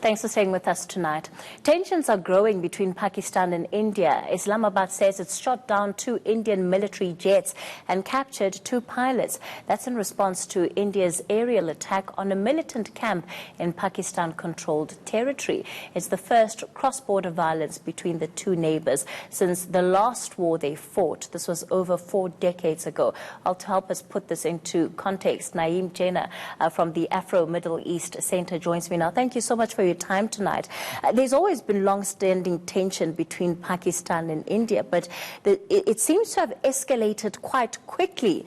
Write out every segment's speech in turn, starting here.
Thanks for staying with us tonight. Tensions are growing between Pakistan and India. Islamabad says it's shot down 2 Indian military jets and captured 2 pilots. That's in response to India's aerial attack on a militant camp in Pakistan-controlled territory. It's the first cross-border violence between the 2 neighbors since the last war they fought. This was over 4 decades ago. To help us put this into context, Jeenah from the Afro-Middle East Centre joins me now. Thank you so much for your time tonight. There's always been long-standing tension between Pakistan and India, but it seems to have escalated quite quickly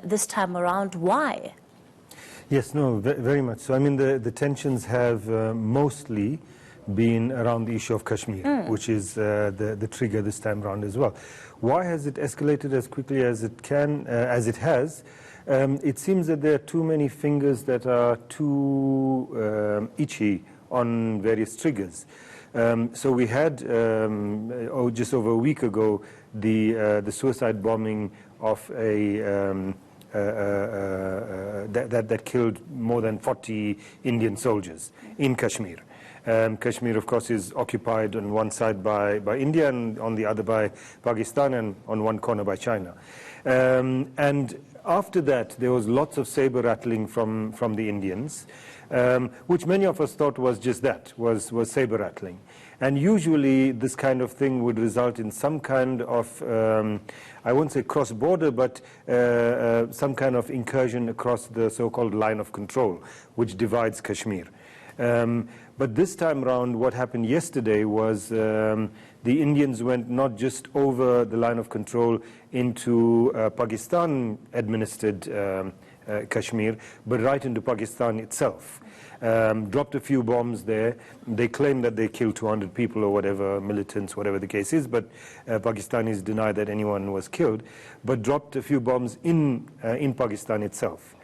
this time around. Why? Yes, no, very much so. I mean, the tensions have mostly been around the issue of Kashmir, which is the trigger this time around as well. Why has it escalated as quickly as it has? It seems that there are too many fingers that are too itchy on various triggers. So we had, just over a week ago, the suicide bombing of that killed more than 40 Indian soldiers in Kashmir. Kashmir, of course, is occupied on one side by India and on the other by Pakistan, and on one corner by China. And after that, there was lots of saber rattling from the Indians, which many of us thought was just that, was saber rattling. And usually this kind of thing would result in some kind of, I won't say cross-border, but some kind of incursion across the so-called line of control, which divides Kashmir. But this time around, what happened yesterday was the Indians went not just over the line of control into Pakistan-administered Kashmir, but right into Pakistan itself. Dropped a few bombs there. They claim that they killed 200 people or whatever, militants, whatever the case is, but Pakistanis deny that anyone was killed, but dropped a few bombs in Pakistan itself.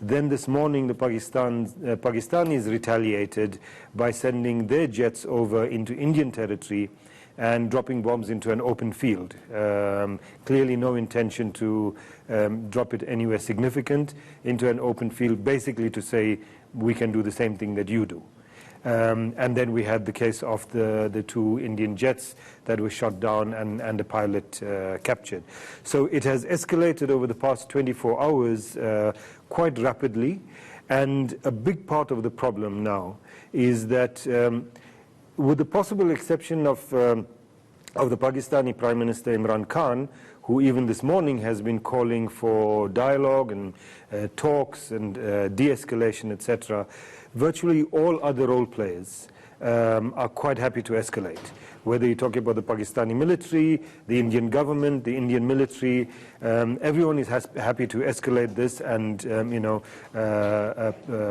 Then this morning, the Pakistanis retaliated by sending their jets over into Indian territory and dropping bombs into an open field. Clearly no intention to drop it anywhere significant, into an open field, basically to say, we can do the same thing that you do. And then we had the case of the 2 Indian jets that were shot down and the pilot captured. So it has escalated over the past 24 hours quite rapidly, and a big part of the problem now is that with the possible exception of the Pakistani Prime Minister Imran Khan, who even this morning has been calling for dialogue and talks and de-escalation, etc., virtually all other role players are quite happy to escalate. Whether you talk about the Pakistani military, the Indian government, the Indian military, everyone is happy to escalate this and,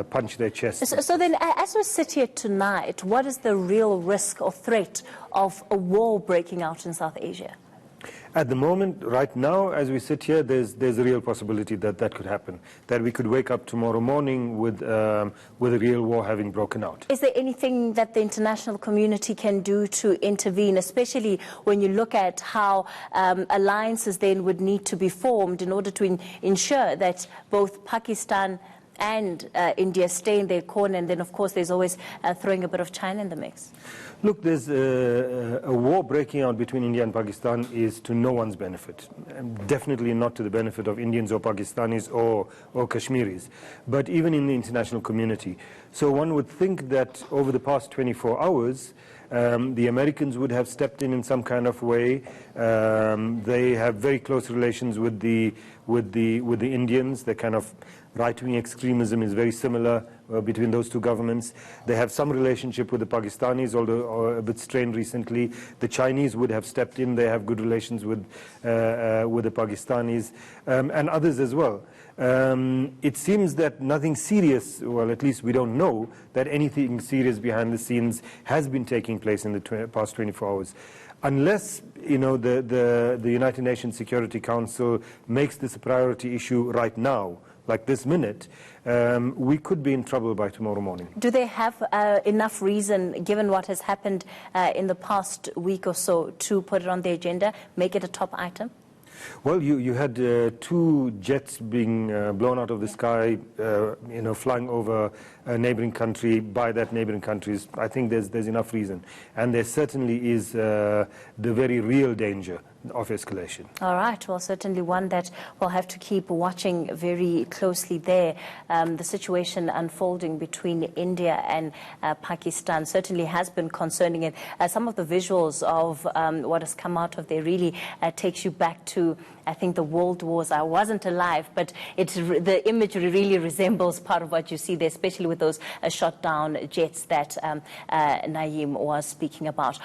punch their chest. So then, as we sit here tonight, what is the real risk or threat of a war breaking out in South Asia? At the moment, right now, as we sit here, there's a real possibility that that could happen, that we could wake up tomorrow morning with a real war having broken out. Is there anything that the international community can do to intervene, especially when you look at how alliances then would need to be formed in order to ensure that both Pakistan and India stay in their corner, and then of course there's always throwing a bit of China in the mix? Look, there's a war breaking out between India and Pakistan is to no one's benefit. Definitely not to the benefit of Indians or Pakistanis or Kashmiris, but even in the international community. So one would think that over the past 24 hours, the Americans would have stepped in some kind of way. They have very close relations with the Indians. The kind of right-wing extremism is very similar between those 2 governments. They have some relationship with the Pakistanis, although a bit strained recently. The Chinese would have stepped in. They have good relations with the Pakistanis and others as well. It seems that nothing serious, well, at least we don't know that anything serious behind the scenes has been taking place in the past 24 hours. Unless, the United Nations Security Council makes this a priority issue right now, like this minute, we could be in trouble by tomorrow morning. Do they have enough reason, given what has happened in the past week or so, to put it on the agenda, make it a top item? Well, you had two jets being blown out of the sky, flying over a neighboring country by that neighboring countries. I think there's enough reason. And there certainly is the very real danger of escalation. All right. Well, certainly one that we'll have to keep watching very closely there. The situation unfolding between India and Pakistan certainly has been concerning. And some of the visuals of what has come out of there really takes you back to, I think, the World Wars. I wasn't alive, but the imagery really resembles part of what you see there, especially with those shot down jets that Naeem was speaking about.